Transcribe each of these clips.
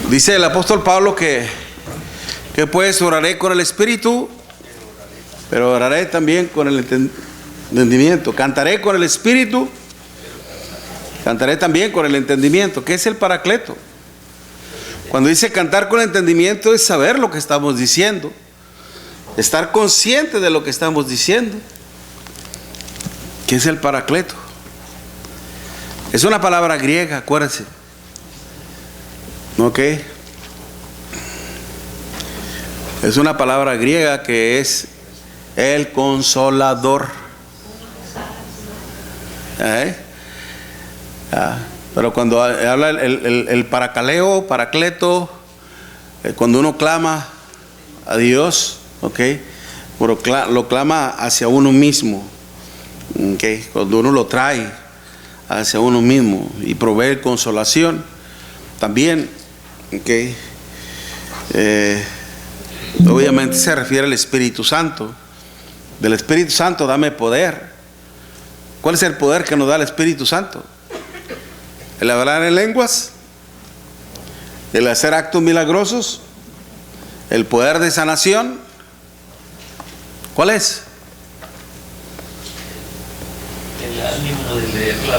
Dice el apóstol Pablo que pues oraré con el espíritu, pero oraré también con el entendimiento. Cantaré con el espíritu, cantaré también con el entendimiento. ¿Qué es el paracleto? Cuando dice cantar con entendimiento es saber lo que estamos diciendo, estar consciente de lo que estamos diciendo. ¿Qué es el paracleto? Es una palabra griega, acuérdense. Ok. Es una palabra griega que es el consolador. Pero cuando habla el paracleto, cuando uno clama a Dios, ok, pero lo clama hacia uno mismo, okay, cuando uno lo trae hacia uno mismo y provee consolación también, okay. Obviamente se refiere al Espíritu Santo. Del Espíritu Santo dame poder. ¿Cuál es el poder que nos da el Espíritu Santo? El hablar en lenguas, el hacer actos milagrosos, el poder de sanación. ¿Cuál es? El ánimo de leer la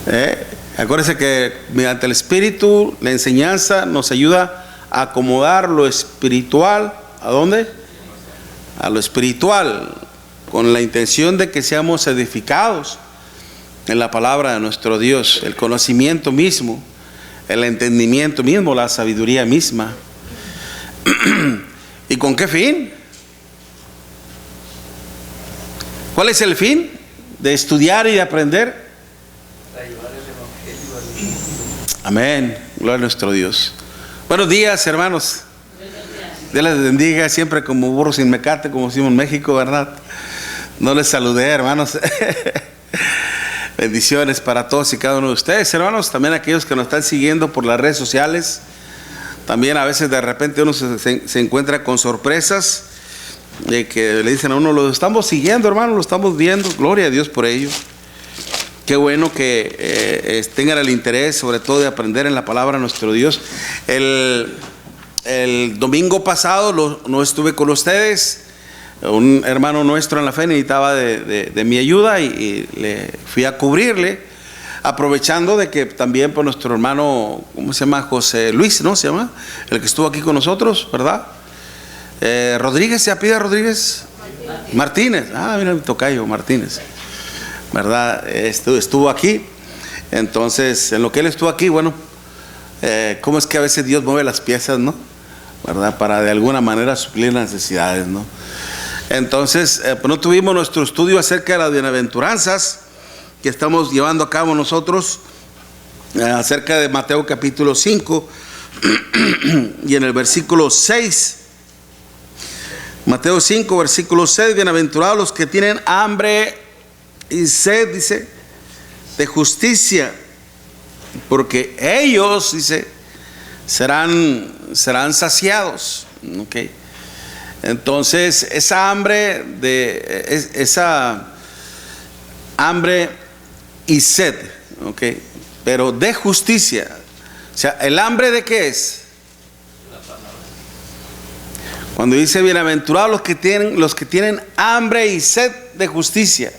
Biblia. Acuérdense que mediante el Espíritu, la enseñanza nos ayuda a acomodar lo espiritual. ¿A dónde? A lo espiritual, con la intención de que seamos edificados en la palabra de nuestro Dios, el conocimiento mismo, el entendimiento mismo, la sabiduría misma. ¿Y con qué fin? ¿Cuál es el fin de estudiar y de aprender? Para llevar el evangelio al mundo. Amén, gloria a nuestro Dios. Buenos días, hermanos. Dios les bendiga, siempre como burro sin mecate, como decimos en México, ¿verdad? No les saludé, hermanos. Bendiciones para todos y cada uno de ustedes, hermanos. También aquellos que nos están siguiendo por las redes sociales. También a veces de repente uno se encuentra con sorpresas de que le dicen a uno: lo estamos siguiendo, hermano, lo estamos viendo. Gloria a Dios por ello. Qué bueno que tengan el interés, sobre todo, de aprender en la palabra de nuestro Dios. El domingo pasado no estuve con ustedes. Un hermano nuestro en la fe necesitaba de mi ayuda y le fui a cubrirle, aprovechando de que también por nuestro hermano, ¿cómo se llama? José Luis, ¿no? Se llama, el que estuvo aquí con nosotros, ¿verdad? Rodríguez, ¿se apellida Rodríguez? Martínez. Mira mi tocayo, Martínez, ¿verdad? Estuvo aquí. Entonces, en lo que él estuvo aquí, bueno, cómo es que a veces Dios mueve las piezas, ¿no? ¿Verdad? Para de alguna manera suplir las necesidades, ¿no? Entonces, pues no tuvimos nuestro estudio acerca de las bienaventuranzas que estamos llevando a cabo nosotros, acerca de Mateo capítulo 5 y en el versículo 6. Mateo 5, versículo 6: bienaventurados los que tienen hambre y sed, dice, de justicia, porque ellos, dice, serán saciados. Okay. Entonces, esa hambre y sed, okay, pero de justicia. O sea, ¿el hambre de qué es? Cuando dice bienaventurados los que tienen hambre y sed de justicia.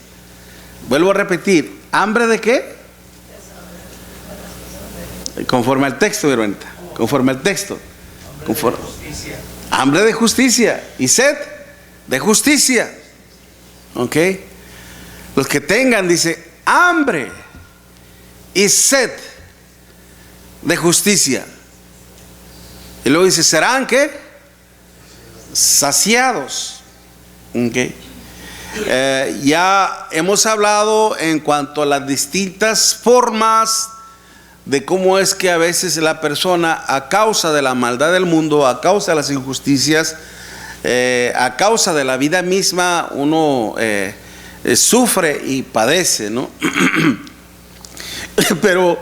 Vuelvo a repetir, ¿hambre de qué? Conforme al texto, hermanita. Conforme al texto. Hambre de justicia y sed de justicia. Ok. Los que tengan, dice, hambre y sed de justicia. Y luego dice, ¿serán qué? Saciados. Ok. Ya hemos hablado en cuanto a las distintas formas de cómo es que a veces la persona, a causa de la maldad del mundo, a causa de las injusticias, a causa de la vida misma, uno sufre y padece, ¿no? Pero,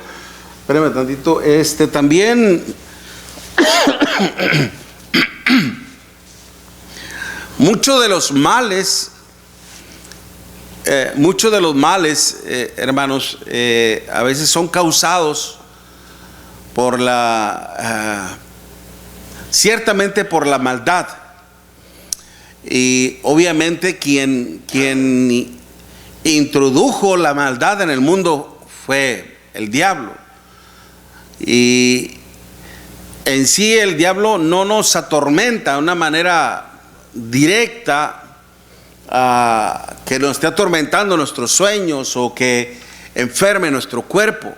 espérame tantito, también muchos de los males, hermanos, a veces son causados ciertamente por la maldad. Y obviamente quien introdujo la maldad en el mundo fue el diablo. Y en sí el diablo no nos atormenta de una manera directa, que nos esté atormentando nuestros sueños o que enferme nuestro cuerpo,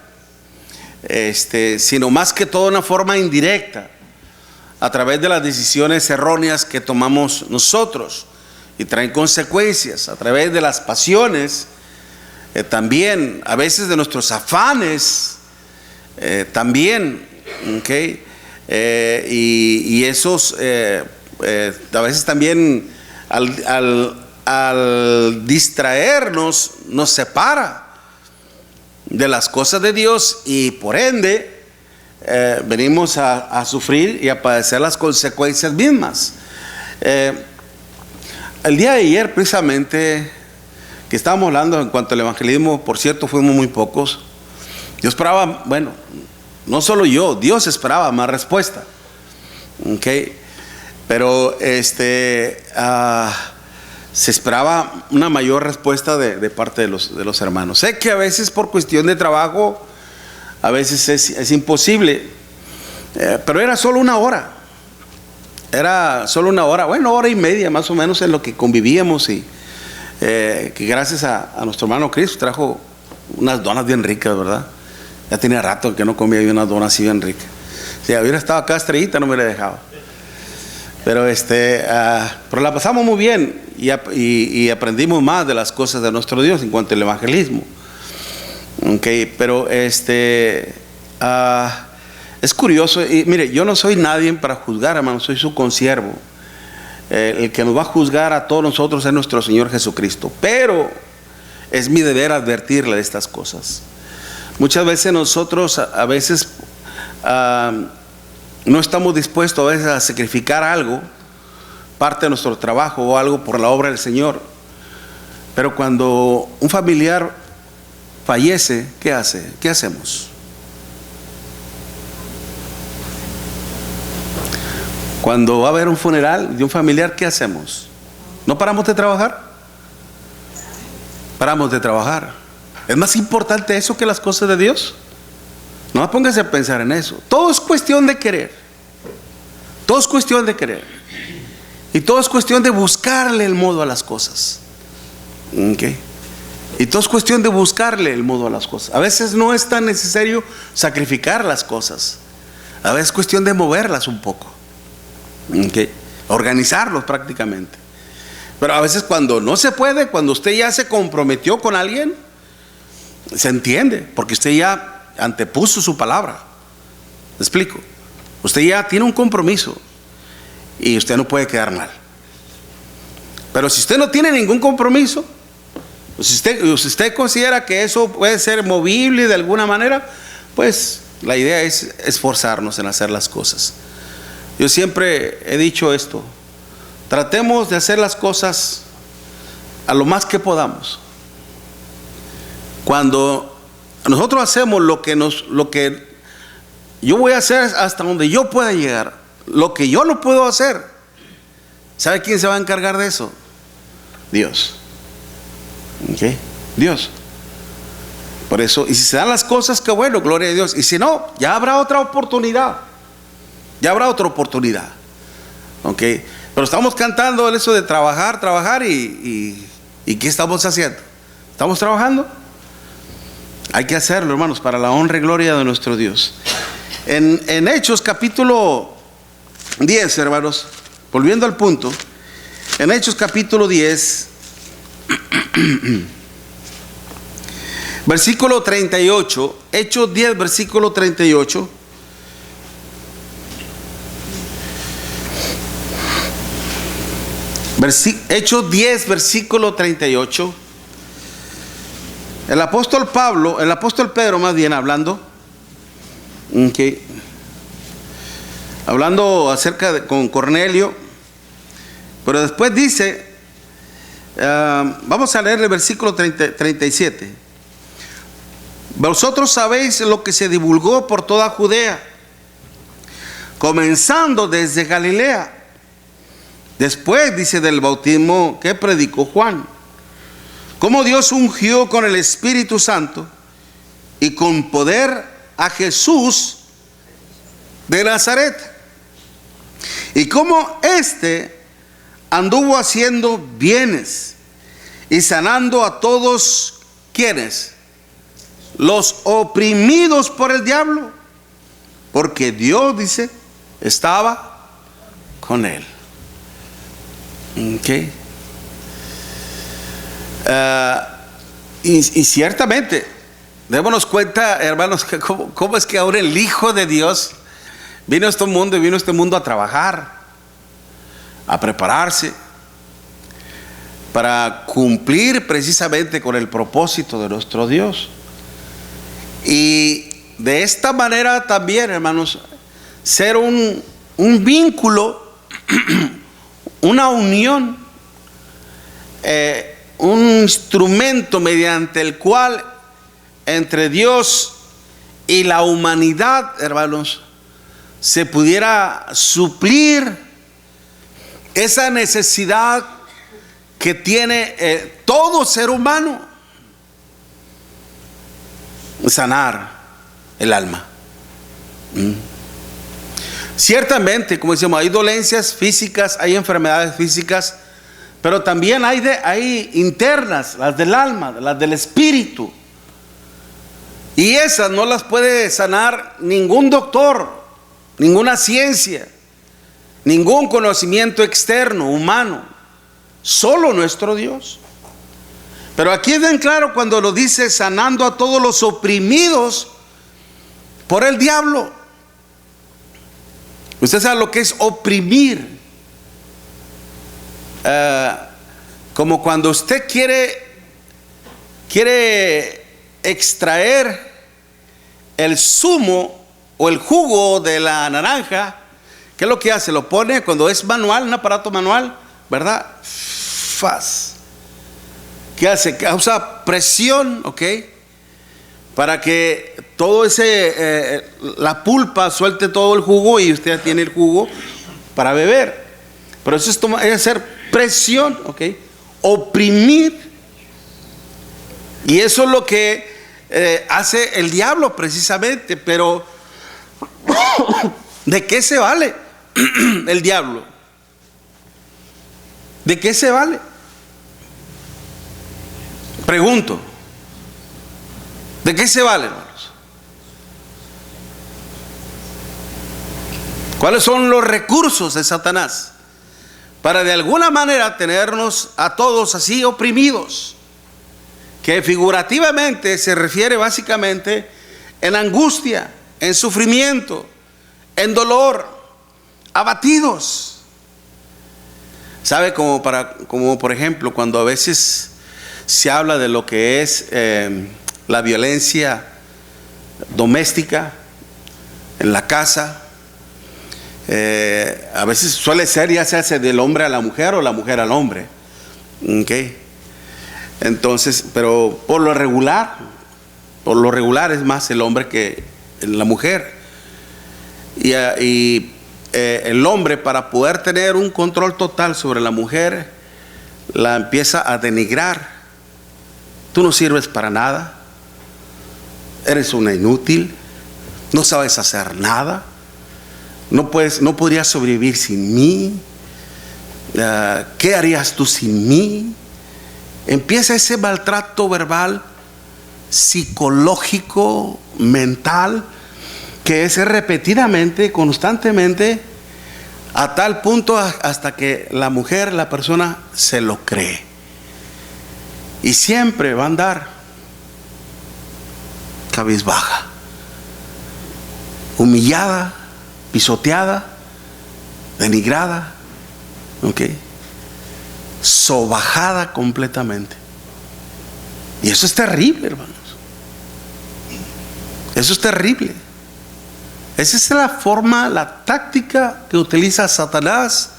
sino más que todo una forma indirecta, a través de las decisiones erróneas que tomamos nosotros, y traen consecuencias a través de las pasiones, también a veces de nuestros afanes, también, ¿okay? Y esos a veces también al distraernos nos separa de las cosas de Dios, y por ende venimos a sufrir y a padecer las consecuencias mismas. El día de ayer, precisamente, que estábamos hablando en cuanto al evangelismo, por cierto, fuimos muy pocos. Yo esperaba, bueno, no solo yo, Dios esperaba más respuesta, ¿okay? Pero se esperaba una mayor respuesta de parte de los hermanos. Sé que a veces por cuestión de trabajo, a veces es imposible, pero era solo una hora. Era solo una hora, bueno, hora y media más o menos en lo que convivíamos, y que gracias a nuestro hermano Cristo trajo unas donas bien ricas, ¿verdad? Ya tenía rato que no comía yo unas donas así bien ricas. Si hubiera estado acá Estrellita no me hubiera dejado. Pero pero la pasamos muy bien, y aprendimos más de las cosas de nuestro Dios en cuanto al evangelismo. Okay, pero es curioso, y mire, yo no soy nadie para juzgar, hermano, soy su consiervo. El que nos va a juzgar a todos nosotros es nuestro Señor Jesucristo, pero es mi deber advertirle de estas cosas. Muchas veces nosotros a veces no estamos dispuestos a veces a sacrificar algo, parte de nuestro trabajo o algo por la obra del Señor. Pero cuando un familiar fallece, ¿qué hace? ¿Qué hacemos? Cuando va a haber un funeral de un familiar, ¿qué hacemos? ¿No paramos de trabajar? Paramos de trabajar. ¿Es más importante eso que las cosas de Dios? No póngase a pensar en eso. Todo es cuestión de querer. Todo es cuestión de querer. Y todo es cuestión de buscarle el modo a las cosas. ¿Okay? Y todo es cuestión de buscarle el modo a las cosas. A veces no es tan necesario sacrificar las cosas. A veces es cuestión de moverlas un poco. ¿Okay? Organizarlos prácticamente. Pero a veces cuando no se puede, cuando usted ya se comprometió con alguien, se entiende, porque usted ya antepuso su palabra. ¿Me explico? Usted ya tiene un compromiso y usted no puede quedar mal. Pero si usted no tiene ningún compromiso, si usted considera que eso puede ser movible de alguna manera, pues la idea es esforzarnos en hacer las cosas. Yo siempre he dicho esto: tratemos de hacer las cosas a lo más que podamos. Cuando nosotros hacemos lo que yo voy a hacer hasta donde yo pueda llegar, lo que yo no puedo hacer, ¿sabe quién se va a encargar de eso? Dios. ¿Okay? Dios. Por eso, y si se dan las cosas, qué bueno, gloria a Dios. Y si no, ya habrá otra oportunidad. Ya habrá otra oportunidad. ¿Okay? Pero estamos cantando eso de trabajar, y ¿qué estamos haciendo? ¿Estamos trabajando? Hay que hacerlo, hermanos, para la honra y gloria de nuestro Dios. En Hechos capítulo 10, hermanos, volviendo al punto, en Hechos capítulo 10, versículo 38, Hechos 10, versículo 38. Hechos 10, versículo 38. El apóstol Pedro más bien hablando, okay, hablando acerca con Cornelio, pero después dice, vamos a leer el versículo 37. Vosotros sabéis lo que se divulgó por toda Judea, comenzando desde Galilea. Después, dice, del bautismo que predicó Juan, cómo Dios ungió con el Espíritu Santo y con poder a Jesús de Nazaret, y cómo éste anduvo haciendo bienes y sanando a todos quienes, los oprimidos por el diablo, porque Dios, dice, estaba con él. Okay. Y ciertamente, démonos cuenta, hermanos, que cómo es que ahora el Hijo de Dios vino a este mundo a trabajar, a prepararse, para cumplir precisamente con el propósito de nuestro Dios. Y de esta manera también, hermanos, ser un vínculo, una unión, un instrumento mediante el cual entre Dios y la humanidad, hermanos, se pudiera suplir esa necesidad que tiene todo ser humano, sanar el alma. Ciertamente, como decimos, hay dolencias físicas, hay enfermedades físicas, pero también hay internas, las del alma, las del espíritu. Y esas no las puede sanar ningún doctor, ninguna ciencia, ningún conocimiento externo, humano, solo nuestro Dios. Pero aquí es bien claro cuando lo dice, sanando a todos los oprimidos por el diablo. Usted sabe lo que es oprimir. Como cuando usted quiere extraer el zumo o el jugo de la naranja. ¿Qué es lo que hace? Lo pone cuando es manual, un aparato manual, ¿verdad? ¿Qué hace? Causa presión, ¿ok? Para que todo la pulpa suelte todo el jugo y usted tiene el jugo para beber. Pero eso es hacer presión, ¿ok? Oprimir. Y eso es lo que hace el diablo precisamente. Pero ¿de qué se vale el diablo? ¿De qué se vale? Pregunto, ¿de qué se vale, hermanos? ¿Cuáles son los recursos de Satanás para de alguna manera tenernos a todos así oprimidos? Que figurativamente se refiere básicamente en angustia, en sufrimiento, en dolor, abatidos. ¿Sabe? Como por ejemplo, cuando a veces se habla de lo que es la violencia doméstica en la casa, a veces suele ser, ya se hace del hombre a la mujer o la mujer al hombre, ¿okay? Entonces, pero por lo regular es más el hombre que la mujer. Y el hombre, para poder tener un control total sobre la mujer, la empieza a denigrar. Tú no sirves para nada, eres una inútil, no sabes hacer nada, no podrías sobrevivir sin mí, ¿qué harías tú sin mí? Empieza ese maltrato verbal, psicológico, mental, que es repetidamente, constantemente, a tal punto hasta que la mujer, la persona, se lo cree. Y siempre va a andar cabizbaja, humillada, pisoteada, denigrada, ¿ok? Sobajada completamente. Y eso es terrible, hermanos. Eso es terrible. Esa es la forma, la táctica que utiliza Satanás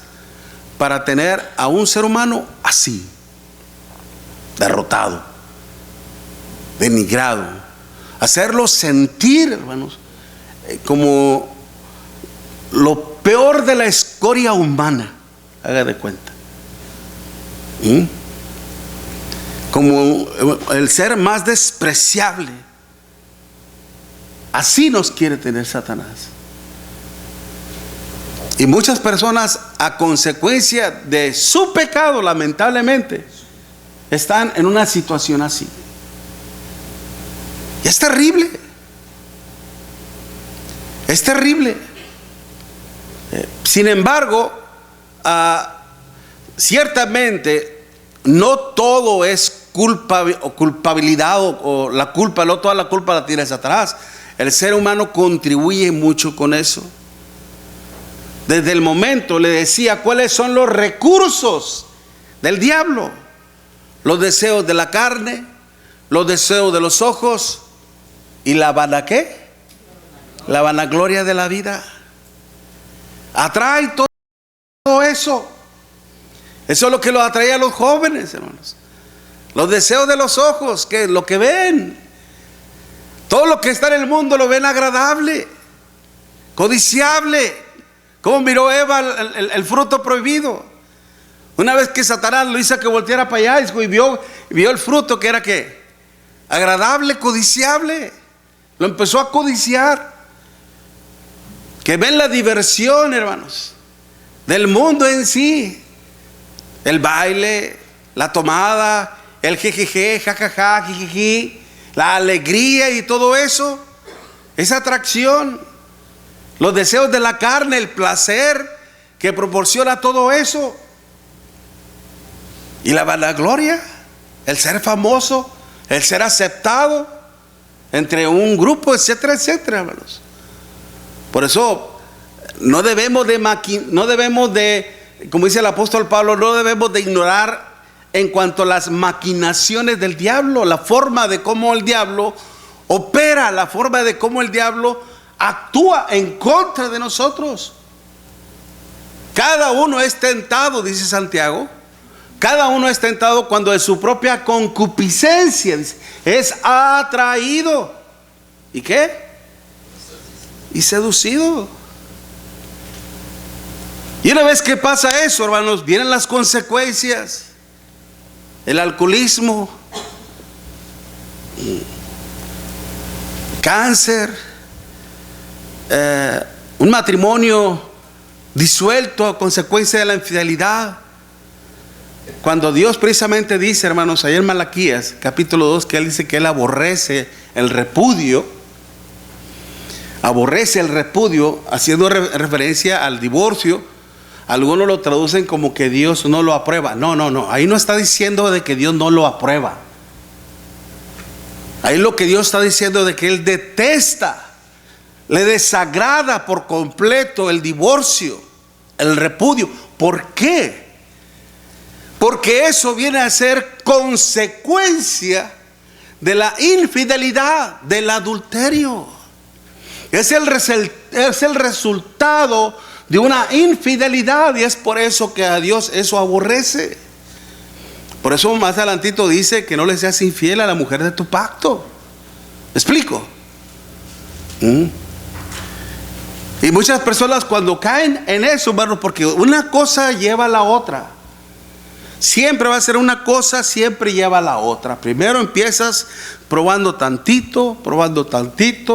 para tener a un ser humano así, derrotado, denigrado, hacerlo sentir, hermanos, como lo peor de la escoria humana, haga de cuenta. Como el ser más despreciable. Así nos quiere tener Satanás. Y muchas personas, a consecuencia de su pecado, lamentablemente, están en una situación así. Y es terrible. Es terrible. Sin embargo, ciertamente no todo es culpabilidad o la culpa, no toda la culpa la tiene Satanás. El ser humano contribuye mucho con eso. Desde el momento, le decía, cuáles son los recursos del diablo: los deseos de la carne, los deseos de los ojos y la vanagloria de la vida. Atrae todo eso. Eso es lo que los atrae a los jóvenes, hermanos. Los deseos de los ojos, que lo que ven, todo lo que está en el mundo lo ven agradable, codiciable. Como miró Eva el fruto prohibido. Una vez que Satanás lo hizo que volteara para allá y vio el fruto que era ¿qué? Agradable, codiciable. Lo empezó a codiciar. Que ven la diversión, hermanos, del mundo en sí. El baile, la tomada, el jejeje, jajaja, jijiji, la alegría y todo eso. Esa atracción. Los deseos de la carne, el placer que proporciona todo eso. Y la vanagloria, el ser famoso, el ser aceptado entre un grupo, etcétera, etcétera, hermanos. Por eso no debemos de, como dice el apóstol Pablo, no debemos de ignorar en cuanto a las maquinaciones del diablo, la forma de cómo el diablo opera, la forma de cómo el diablo actúa en contra de nosotros. Cada uno es tentado, dice Santiago. Cada uno es tentado cuando de su propia concupiscencia es atraído. ¿Y qué? Y seducido. Y una vez que pasa eso, hermanos, vienen las consecuencias. El alcoholismo, cáncer, un matrimonio disuelto a consecuencia de la infidelidad. Cuando Dios precisamente dice, hermanos, allá en Malaquías capítulo 2, que Él dice que Él aborrece el repudio, haciendo referencia al divorcio. Algunos lo traducen como que Dios no lo aprueba. No, ahí no está diciendo de que Dios no lo aprueba. Ahí lo que Dios está diciendo de que Él detesta, le desagrada por completo el divorcio, el repudio. ¿Por qué? Porque eso viene a ser consecuencia de la infidelidad, del adulterio. Es el resultado de una infidelidad, y es por eso que a Dios eso aborrece. Por eso más adelantito dice que no le seas infiel a la mujer de tu pacto. ¿Me explico? Y muchas personas cuando caen en eso, hermanos, porque una cosa lleva a la otra. Siempre va a ser una cosa, siempre lleva a la otra. Primero empiezas probando tantito,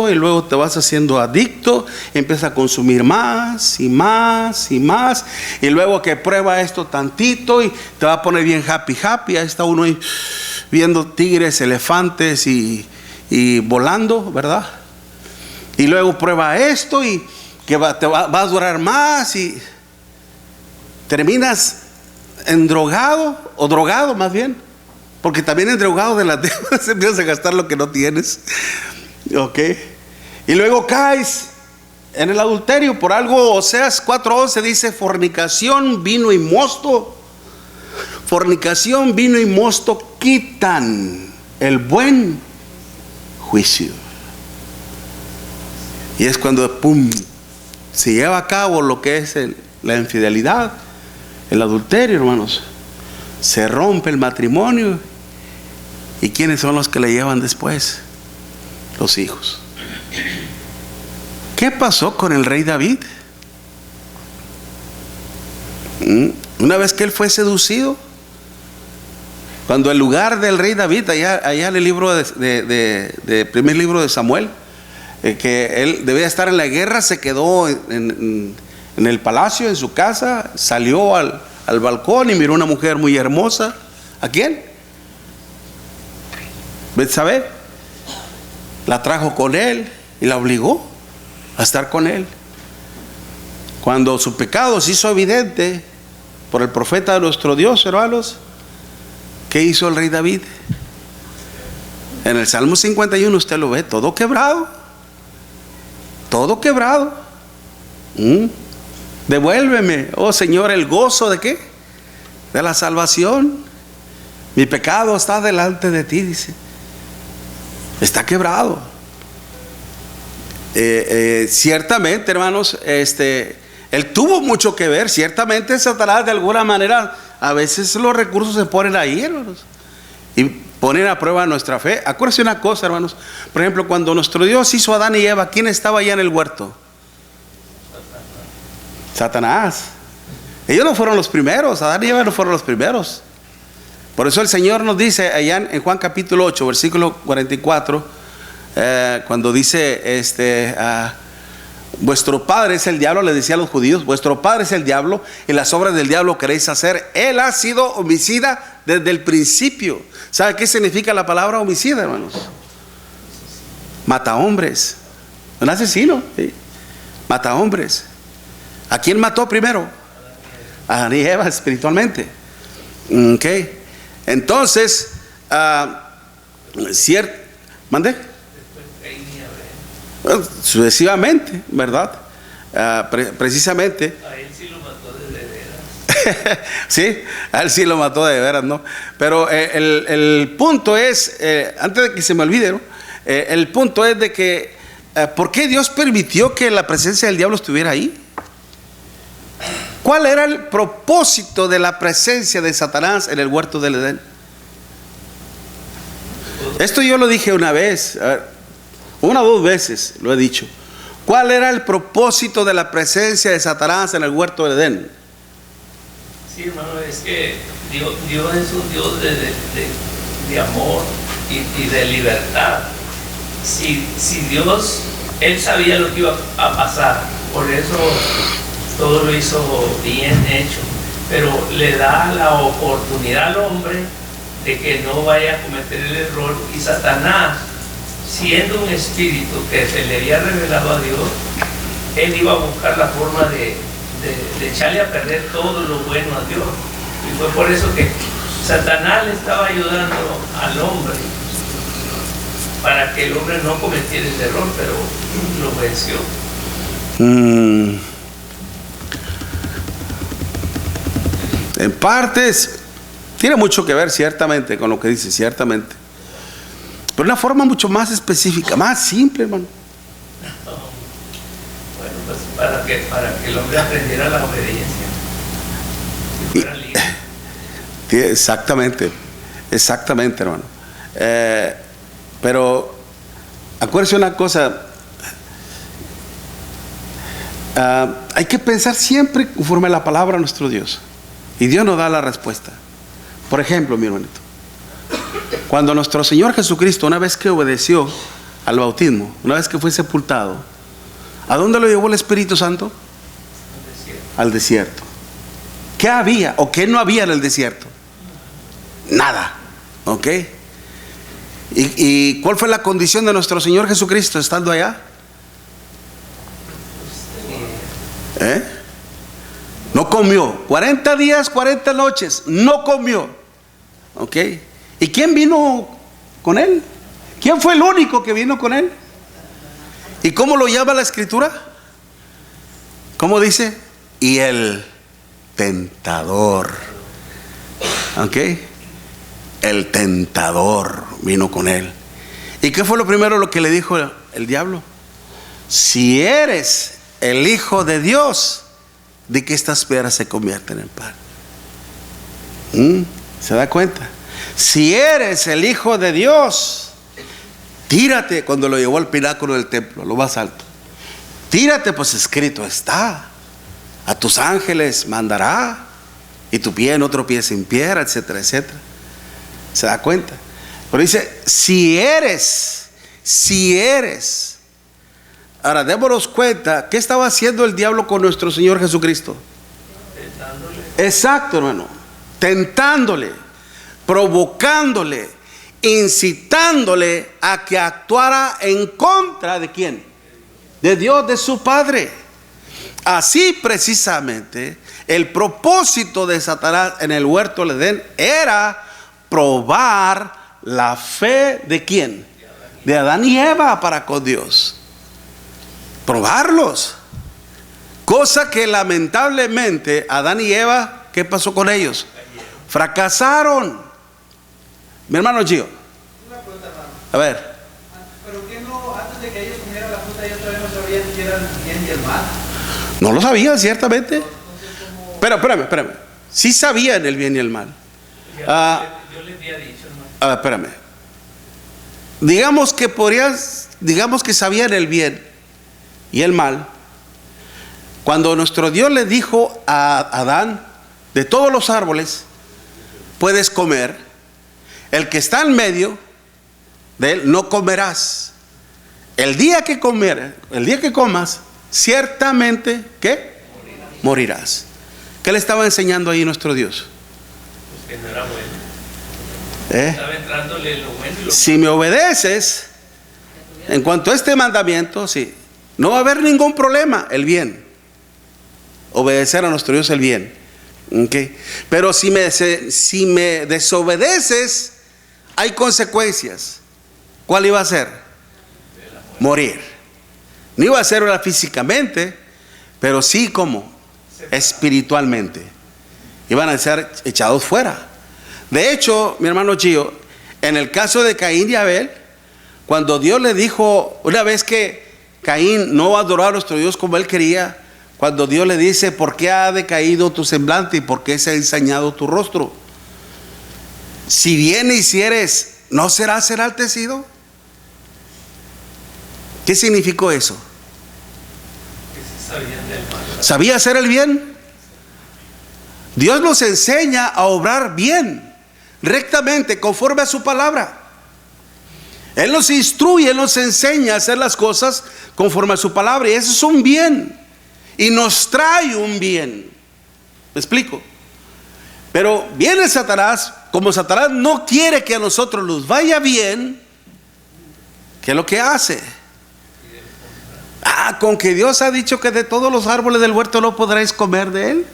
y luego te vas haciendo adicto, empiezas a consumir más y más y más, y luego que prueba esto tantito y te va a poner bien happy. Ahí está uno ahí viendo tigres, elefantes y volando, ¿verdad? Y luego prueba esto y que va a durar más y terminas endrogado o drogado más bien, porque también endrogado de las deudas empiezas a gastar lo que no tienes, ¿ok? Y luego caes en el adulterio por algo. Oseas 4:11 dice: fornicación, vino y mosto quitan el buen juicio. Y es cuando se lleva a cabo lo que es la infidelidad, el adulterio, hermanos. Se rompe el matrimonio. ¿Y quiénes son los que le llevan después? los hijos. ¿Qué pasó con el rey David? Una vez que él fue seducido, cuando el lugar del rey David, allá en el libro de primer libro de Samuel, que él debía estar en la guerra, se quedó en el palacio, en su casa, salió al balcón y miró una mujer muy hermosa. ¿A quién? Betsabé. La trajo con él y la obligó a estar con él. Cuando su pecado se hizo evidente por el profeta de nuestro Dios, hermanos, ¿qué hizo el rey David? En el Salmo 51 usted lo ve, todo quebrado. Todo quebrado. Devuélveme, oh Señor, el gozo de ¿qué? De la salvación. Mi pecado está delante de ti, dice. Está quebrado. Ciertamente, hermanos, él tuvo mucho que ver. Ciertamente Satanás de alguna manera, a veces los recursos se ponen ahí, hermanos, y ponen a prueba nuestra fe. Acuérdense una cosa, hermanos. Por ejemplo, cuando nuestro Dios hizo a Adán y Eva, ¿quién estaba allá en el huerto? Satanás. Ellos no fueron los primeros. Adán y Eva no fueron los primeros. Por eso el Señor nos dice allá en Juan capítulo 8, versículo 44, cuando dice vuestro padre es el diablo, le decía a los judíos, vuestro padre es el diablo y las obras del diablo queréis hacer. Él ha sido homicida desde el principio. ¿Sabe qué significa la palabra homicida, hermanos? Mata hombres. Un asesino, ¿sí? Mata hombres. ¿A quién mató primero? A Adán y Eva espiritualmente. Ok. Entonces, ¿mande? Sucesivamente, ¿verdad? Precisamente. A él sí lo mató de veras. Sí, a él sí lo mató de veras, ¿no? Pero el punto es, antes de que se me olvide, ¿no? El punto es de que, ¿por qué Dios permitió que la presencia del diablo estuviera ahí? ¿Cuál era el propósito de la presencia de Satanás en el huerto del Edén? Esto yo lo dije una vez, una o dos veces lo he dicho. ¿Cuál era el propósito de la presencia de Satanás en el huerto del Edén? Sí, hermano, es que Dios es un Dios de amor y de libertad. Si Dios, Él sabía lo que iba a pasar, por eso todo lo hizo bien hecho, pero le da la oportunidad al hombre de que no vaya a cometer el error. Y Satanás, siendo un espíritu que se le había revelado a Dios, él iba a buscar la forma de echarle a perder todo lo bueno a Dios. Y fue por eso que Satanás le estaba ayudando al hombre para que el hombre no cometiera el error, pero lo venció. En partes tiene mucho que ver ciertamente con lo que dice, ciertamente, pero de una forma mucho más específica, más simple, hermano. Bueno, pues para que el hombre aprendiera la obediencia y fuera libre. Exactamente, hermano. Pero acuérdese una cosa, hay que pensar siempre conforme a la palabra de nuestro Dios, y Dios nos da la respuesta. Por ejemplo, mi hermanito, cuando nuestro Señor Jesucristo, una vez que obedeció al bautismo, una vez que fue sepultado, ¿a dónde lo llevó el Espíritu Santo? Al desierto. ¿Qué había o qué no había en el desierto? Nada. ¿Ok? ¿Y cuál fue la condición de nuestro Señor Jesucristo estando allá? No comió. 40 días, 40 noches. No comió. ¿Ok? ¿Y quién vino con él? ¿Quién fue el único que vino con él? ¿Y cómo lo llama la Escritura? ¿Cómo dice? Y el tentador. ¿Ok? El tentador vino con él. ¿Y qué fue lo primero lo que le dijo el diablo? Si eres el Hijo de Dios, de que estas piedras se convierten en pan. ¿Se da cuenta? Si eres el Hijo de Dios, Tírate, cuando lo llevó al pináculo del templo, lo más alto. Tírate, pues escrito está: a tus ángeles mandará, y tu pie no tropiece en piedra, etcétera, etcétera. ¿Se da cuenta? Pero dice, si eres. Ahora démonos cuenta, ¿qué estaba haciendo el diablo con nuestro Señor Jesucristo? Tentándole. Exacto, hermano. Tentándole, provocándole, incitándole a que actuara en contra de ¿quién? De Dios, de su Padre. Así precisamente, el propósito de Satanás en el huerto del Edén era probar la fe de ¿quién? De Adán y Eva para con Dios. Probarlos. Cosa que lamentablemente Adán y Eva, ¿qué pasó con ellos? Fracasaron. Mi hermano Gio. Una pregunta, hermano. A ver. ¿Pero qué no, antes de que ellos comieran la fruta, ellos todavía no sabían que era el bien y el mal? No lo sabían, ciertamente. Entonces, ¿cómo? Pero espérame. Sí sabían el bien y el mal. Yo les había dicho, hermano. A ver, espérame. Digamos que sabían el bien y el mal. Cuando nuestro Dios le dijo a Adán, de todos los árboles puedes comer, el que está en medio de él no comerás. El día que comas, ciertamente, ¿qué? Morirás. ¿Qué le estaba enseñando ahí nuestro Dios? Pues que no era bueno. Estaba entrándole lo bueno y lo Si me obedeces, en cuanto a este mandamiento, sí, no va a haber ningún problema, el bien. Obedecer a nuestro Dios el bien. ¿Okay? Pero si me desobedeces, hay consecuencias. ¿Cuál iba a ser? Morir. No iba a ser físicamente, pero sí como espiritualmente. Iban a ser echados fuera. De hecho, mi hermano Gio, en el caso de Caín y Abel, cuando Dios le dijo, una vez que Caín no adoró a nuestro Dios como él quería, cuando Dios le dice, ¿por qué ha decaído tu semblante y por qué se ha ensañado tu rostro? Si bien hicieres, ¿no serás enaltecido? ¿Qué significó eso? que se sabían del mal. ¿Sabía hacer el bien? Dios nos enseña a obrar bien, rectamente, conforme a su palabra. Él nos instruye, Él nos enseña a hacer las cosas conforme a su palabra, y eso es un bien, y nos trae un bien. ¿Me explico? Pero viene Satanás, como Satanás no quiere que a nosotros nos vaya bien, ¿qué es lo que hace? Con que Dios ha dicho que de todos los árboles del huerto no podréis comer de él.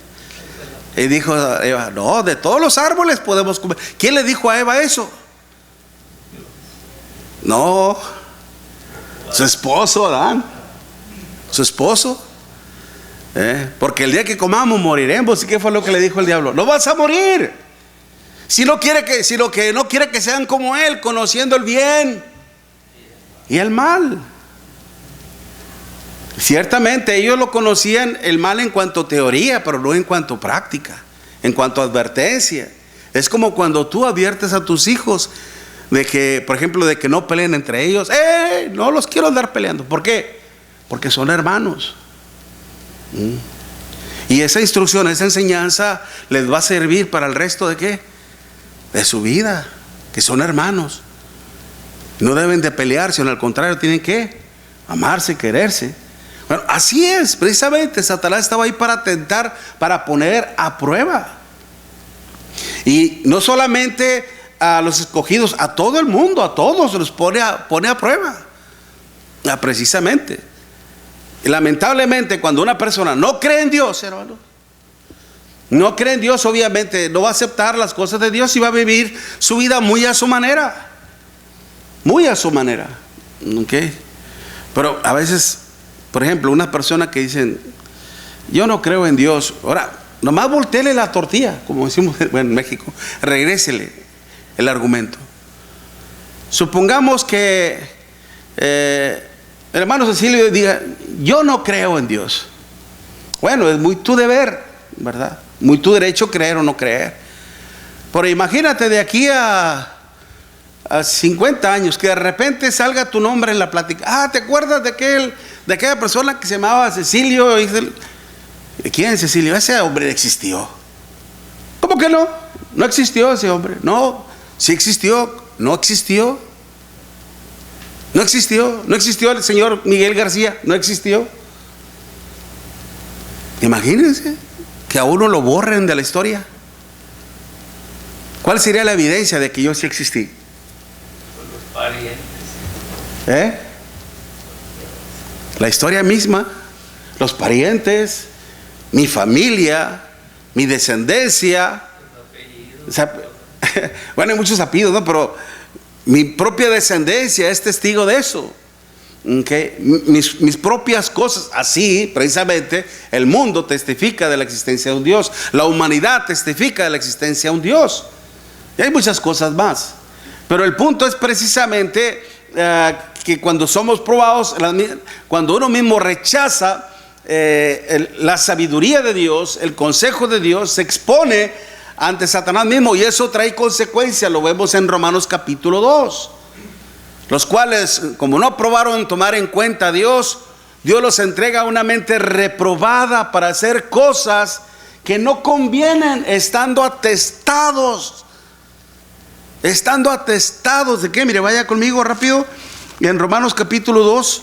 Y dijo Eva, no, de todos los árboles podemos comer. ¿Quién le dijo a Eva eso? No, su esposo Adán, su esposo. Porque el día que comamos moriremos. ¿Y qué fue lo que le dijo el diablo? No vas a morir. Si lo que no quiere que sean como él, conociendo el bien y el mal. Ciertamente ellos lo conocían el mal en cuanto a teoría, pero no en cuanto a práctica, en cuanto a advertencia. Es como cuando tú adviertes a tus hijos de que, por ejemplo, de que no peleen entre ellos. No los quiero andar peleando. ¿Por qué? Porque son hermanos. Y esa instrucción, esa enseñanza les va a servir para el resto de ¿qué? De su vida, que son hermanos. No deben de pelear, sino al contrario, tienen que amarse, quererse. Bueno, así es, precisamente Satanás estaba ahí para tentar, para poner a prueba. Y no solamente a los escogidos, a todo el mundo, a todos los pone a prueba. Precisamente. Y lamentablemente, cuando una persona no cree en Dios, hermano, no cree en Dios, obviamente no va a aceptar las cosas de Dios y va a vivir su vida muy a su manera. Muy a su manera. ¿Okay? Pero a veces, por ejemplo, una persona que dicen, yo no creo en Dios. Ahora, nomás volteele la tortilla, como decimos en México, regrésele el argumento. Supongamos que el hermano Cecilio diga, yo no creo en Dios. Bueno, es muy tu deber, ¿verdad? Muy tu derecho creer o no creer. Pero imagínate de aquí a 50 años, que de repente salga tu nombre en la plática. Ah, ¿te acuerdas de aquella persona que se llamaba Cecilio? ¿Quién es Cecilio? Ese hombre existió. ¿Cómo que no? No existió ese hombre. No, sí existió. No existió. No existió. No existió el señor Miguel García. No existió. Imagínense que a uno lo borren de la historia. ¿Cuál sería la evidencia de que yo sí existí? Los parientes. La historia misma, los parientes, mi familia, mi descendencia. O sea, bueno, hay muchos apellidos, ¿no? Pero mi propia descendencia es testigo de eso. ¿Okay? Mis propias cosas, así precisamente el mundo testifica de la existencia de un Dios, la humanidad testifica de la existencia de un Dios, y hay muchas cosas más, pero el punto es precisamente que cuando somos probados, cuando uno mismo rechaza la sabiduría de Dios, el consejo de Dios, se expone ante Satanás mismo, y eso trae consecuencias. Lo vemos en Romanos capítulo 2. Los cuales, como no aprobaron tomar en cuenta a Dios, Dios los entrega a una mente reprobada para hacer cosas que no convienen, estando atestados. Estando atestados de qué? Mire, vaya conmigo rápido en Romanos capítulo 2.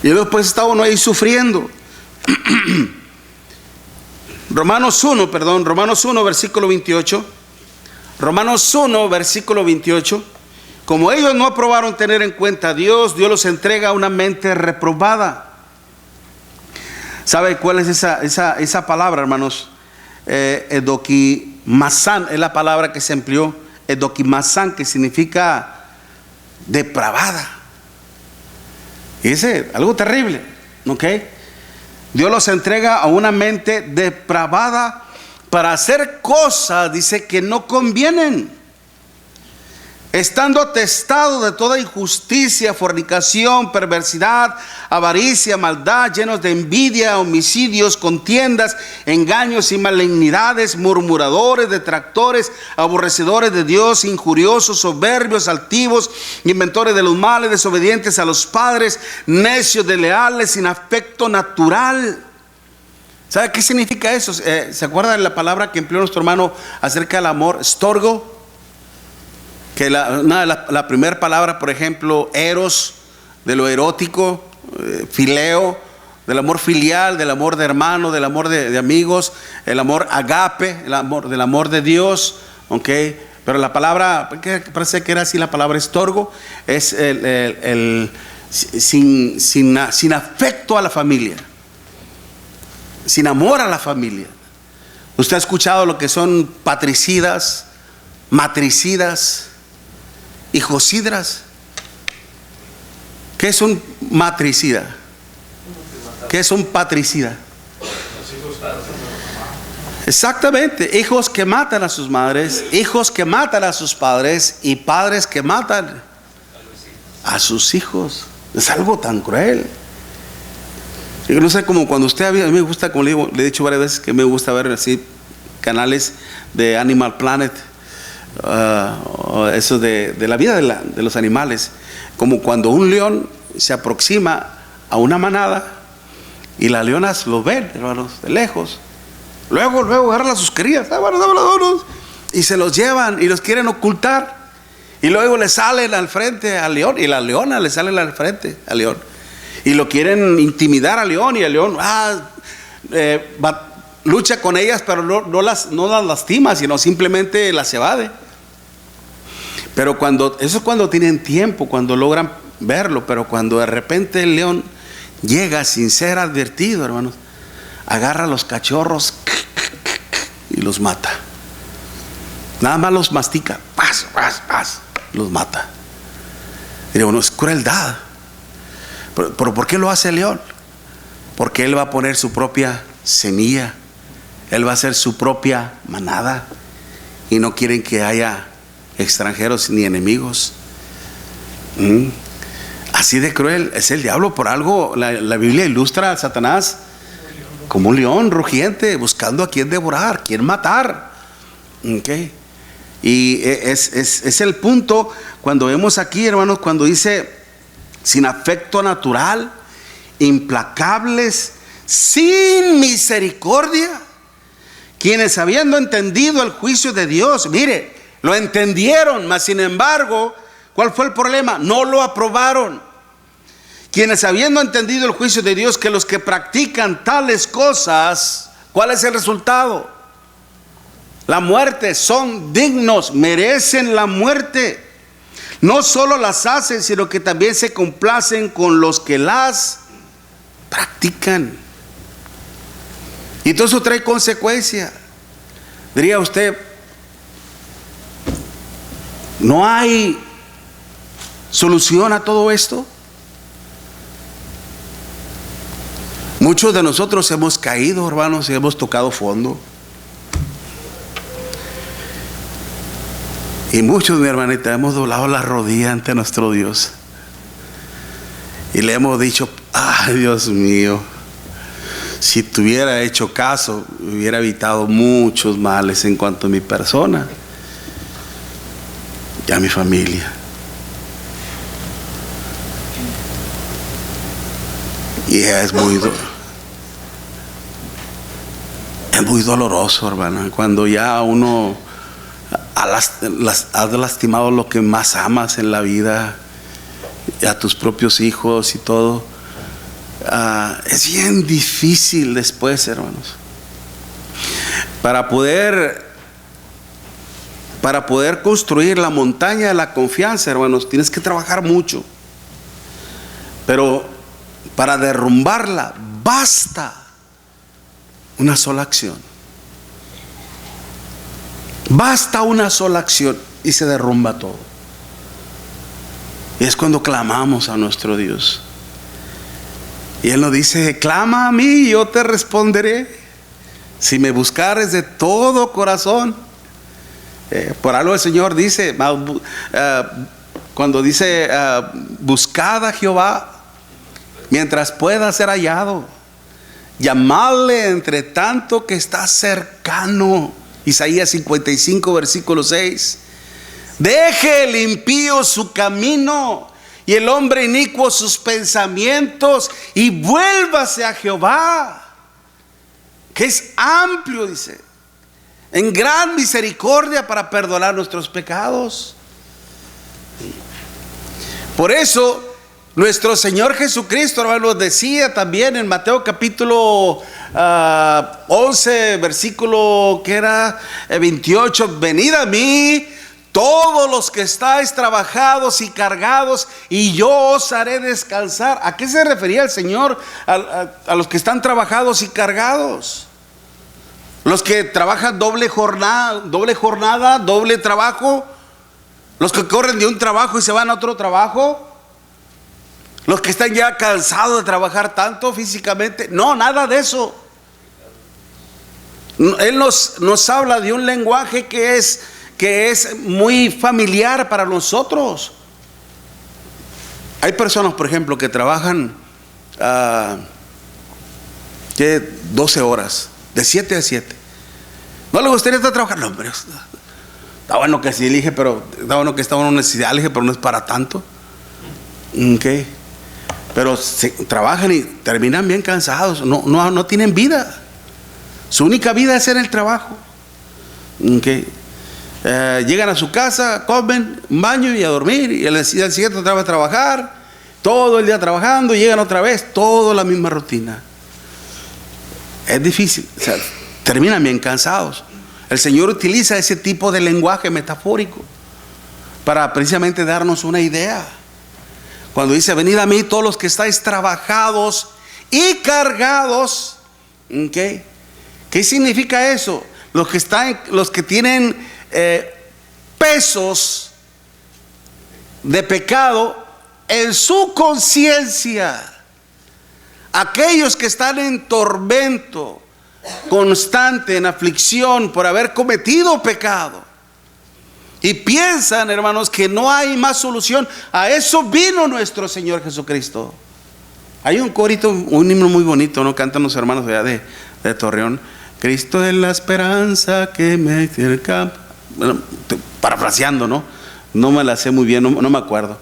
Y después está uno ahí sufriendo. Romanos 1, versículo 28. Romanos 1, versículo 28. Como ellos no aprobaron tener en cuenta a Dios, Dios los entrega a una mente reprobada. ¿Sabe cuál es esa palabra, hermanos? Edokimasán es la palabra que se empleó. Edokimasán, que significa depravada. Y dice algo terrible, ¿ok? Dios los entrega a una mente depravada para hacer cosas, dice, que no convienen, estando atestados de toda injusticia, fornicación, perversidad, avaricia, maldad, llenos de envidia, homicidios, contiendas, engaños y malignidades, murmuradores, detractores, aborrecedores de Dios, injuriosos, soberbios, altivos, inventores de los males, desobedientes a los padres, necios, desleales, sin afecto natural. ¿Sabe qué significa eso? ¿Se acuerdan de la palabra que empleó nuestro hermano acerca del amor? Storgo. Que la primera palabra, por ejemplo, eros, de lo erótico, fileo, del amor filial, del amor de hermano, del amor de amigos, el amor agape, del amor de Dios, ¿ok? Pero la palabra, parece que era así la palabra estorgo, es sin afecto a la familia, sin amor a la familia. Usted ha escuchado lo que son patricidas, matricidas, hijocidras. ¿Qué es un matricida? ¿Qué es un patricida? Exactamente, hijos que matan a sus madres, hijos que matan a sus padres y padres que matan a sus hijos. Es algo tan cruel. Yo no sé, como cuando usted, a mí me gusta, como le he dicho varias veces, que me gusta ver así canales de Animal Planet, eso de la vida de los animales, como cuando un león se aproxima a una manada y las leonas lo ven, hermanos, de lejos. Luego agarran a sus crías, y se los llevan y los quieren ocultar, y luego le salen al frente al león, y la leona le salen al frente al león, y lo quieren intimidar al león, y el león lucha con ellas, pero no las lastima, sino simplemente las evade. Pero eso es cuando tienen tiempo, cuando logran verlo. Pero cuando de repente el león llega sin ser advertido, hermanos, agarra a los cachorros y los mata. Nada más los mastica, los mata. Y digo, bueno, es crueldad. Pero ¿por qué lo hace el león? Porque él va a poner su propia semilla, él va a hacer su propia manada, y no quieren que haya extranjeros ni enemigos. Así de cruel es el diablo. Por algo la Biblia ilustra a Satanás como un león rugiente, buscando a quien devorar, quien matar. ¿Okay? Y es el punto cuando vemos aquí, hermanos, cuando dice sin afecto natural, implacables, sin misericordia, quienes habiendo entendido el juicio de Dios, mire, lo entendieron, mas sin embargo, ¿cuál fue el problema? No lo aprobaron. Quienes habiendo entendido el juicio de Dios, que los que practican tales cosas, ¿cuál es el resultado? La muerte. Son dignos, merecen la muerte. No solo las hacen, sino que también se complacen con los que las practican. Y todo eso trae consecuencia. Diría usted, ¿no hay solución a todo esto? Muchos de nosotros hemos caído, hermanos, y hemos tocado fondo. Y muchos, mi hermanita, hemos doblado la rodilla ante nuestro Dios. Y le hemos dicho, ay, Dios mío, si te hubiera hecho caso, hubiera evitado muchos males en cuanto a mi persona y a mi familia. Y es muy doloroso, hermano, cuando ya uno has lastimado lo que más amas en la vida, a tus propios hijos y todo. Es bien difícil después, hermanos, para poder construir la montaña de la confianza, hermanos, tienes que trabajar mucho. Pero para derrumbarla basta una sola acción. Basta una sola acción y se derrumba todo. Y es cuando clamamos a nuestro Dios. Y Él nos dice, clama a mí y yo te responderé. Si me buscares de todo corazón. Por algo el Señor dice, cuando dice, buscad a Jehová mientras pueda ser hallado. Llamadle entre tanto que está cercano. Isaías 55, versículo 6. Deje el impío su camino y el hombre inicuo sus pensamientos y vuélvase a Jehová, que es amplio, dice, en gran misericordia para perdonar nuestros pecados. Por eso nuestro Señor Jesucristo, hermanos, decía también en Mateo capítulo 11, versículo que era 28, venid a mí todos los que estáis trabajados y cargados, y yo os haré descansar. ¿A qué se refería el Señor? A los que están trabajados y cargados. Los que trabajan doble jornada, doble trabajo. Los que corren de un trabajo y se van a otro trabajo. Los que están ya cansados de trabajar tanto físicamente. No, nada de eso. Él nos habla de un lenguaje que es muy familiar para nosotros. Hay personas, por ejemplo, que trabajan 12 horas, de 7 a 7. ¿No le gustaría estar trabajando? No, hombre, está bueno que se elige, pero está bueno que está una necesidad, pero no es para tanto. Okay. Pero trabajan y terminan bien cansados, no tienen vida. Su única vida es en el trabajo. Okay. Llegan a su casa, comen, un baño y a dormir, y al día siguiente otra vez a trabajar, todo el día trabajando, y llegan otra vez, toda la misma rutina. Es difícil, o sea, terminan bien cansados. El Señor utiliza ese tipo de lenguaje metafórico para precisamente darnos una idea. Cuando dice, venid a mí todos los que estáis trabajados y cargados, ¿okay? ¿Qué significa eso? Los que tienen pesos de pecado en su conciencia, aquellos que están en tormento constante, en aflicción por haber cometido pecado, y piensan, hermanos, que no hay más solución. A eso vino nuestro Señor Jesucristo. Hay un corito, un himno muy bonito, ¿no? Cantan los hermanos allá de Torreón. Cristo es la esperanza que me cerca. bueno, parafraseando, ¿no? No me la sé muy bien, no me acuerdo.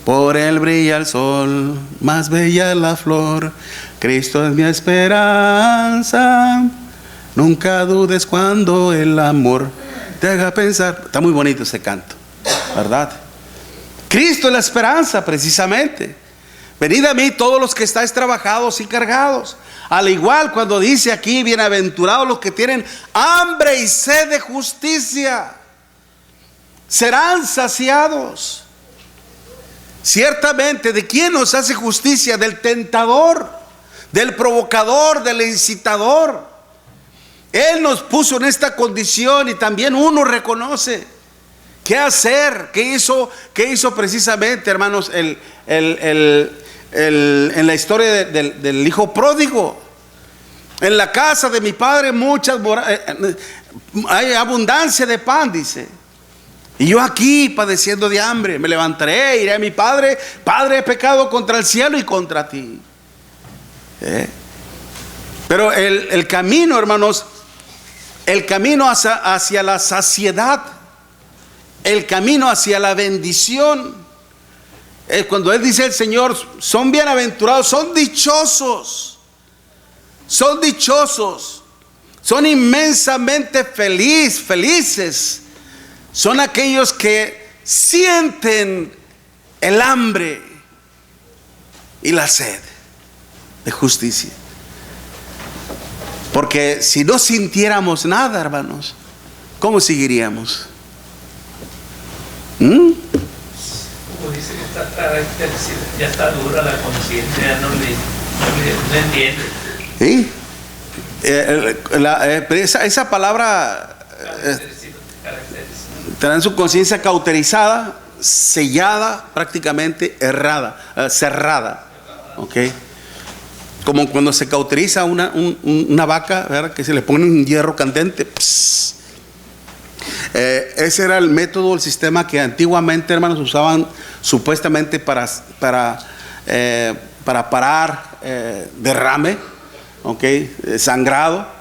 Por él brilla el sol, más bella la flor. Cristo es mi esperanza. Nunca dudes cuando el amor te haga pensar. Está muy bonito ese canto, ¿verdad? Cristo es la esperanza, precisamente. Venid a mí todos los que estáis trabajados y cargados. Al igual cuando dice aquí, bienaventurados los que tienen hambre y sed de justicia, serán saciados. Ciertamente, ¿de quién nos hace justicia? Del tentador, del provocador, del incitador. Él nos puso en esta condición y también uno reconoce qué hacer, qué hizo precisamente, hermanos, en la historia del hijo pródigo. En la casa de mi padre hay abundancia de pan, dice. Y yo aquí padeciendo de hambre, me levantaré, iré a mi padre. Padre, he pecado contra el cielo y contra ti. Pero el camino, hermanos, el camino hacia la saciedad, el camino hacia la bendición, cuando Él dice el Señor, son bienaventurados, son dichosos, son inmensamente felices. Son aquellos que sienten el hambre y la sed de justicia. Porque si no sintiéramos nada, hermanos, ¿cómo seguiríamos? Como dice que ya está dura la conciencia, no entiende. ¿Sí? Esa palabra tendrán su conciencia cauterizada, sellada, prácticamente cerrada. ¿Ok? Como cuando se cauteriza una vaca, ¿verdad? Que se le pone un hierro candente. Ese era el método, el sistema que antiguamente, hermanos, usaban supuestamente para parar derrame, ¿ok? Sangrado.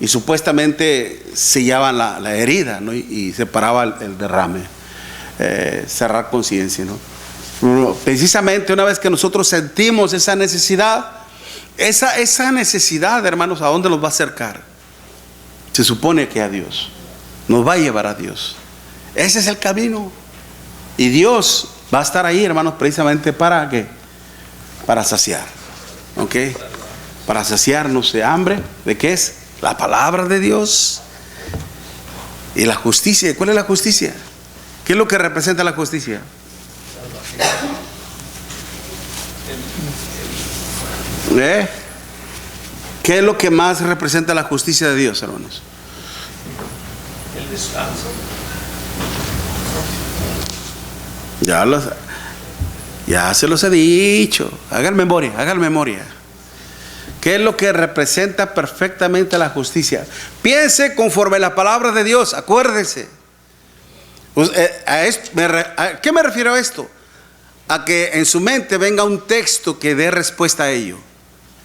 Y supuestamente sellaban la herida, ¿no? y se paraba el derrame. Cerrar conciencia, ¿no? Precisamente una vez que nosotros sentimos esa necesidad, esa necesidad, hermanos, ¿a dónde nos va a acercar? Se supone que a Dios. Nos va a llevar a Dios. Ese es el camino. Y Dios va a estar ahí, hermanos, precisamente ¿para qué? Para saciar. ¿Ok? Para saciarnos de hambre. ¿De qué es? La palabra de Dios y la justicia. ¿Cuál es la justicia? ¿Qué es lo que representa la justicia? ¿Qué es lo que más representa la justicia de Dios, hermanos? El descanso. Ya se los he dicho. Hagan memoria. ¿Qué es lo que representa perfectamente la justicia? Piense conforme a la palabra de Dios, acuérdese. ¿A qué me refiero a esto? A que en su mente venga un texto que dé respuesta a ello.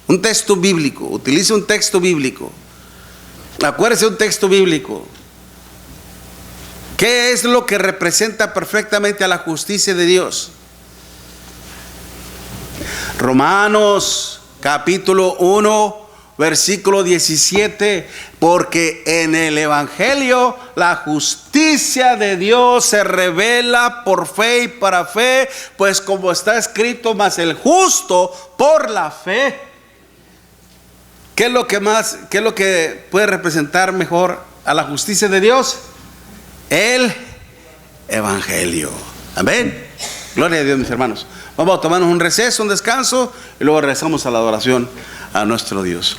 Un texto bíblico, utilice un texto bíblico. Acuérdese un texto bíblico. ¿Qué es lo que representa perfectamente a la justicia de Dios? Romanos capítulo 1, versículo 17, porque en el Evangelio la justicia de Dios se revela por fe y para fe, pues como está escrito, mas el justo por la fe. ¿Qué es lo que puede representar mejor a la justicia de Dios? El Evangelio. Amén. Gloria a Dios, mis hermanos. Vamos a tomarnos un receso, un descanso, y luego regresamos a la adoración a nuestro Dios.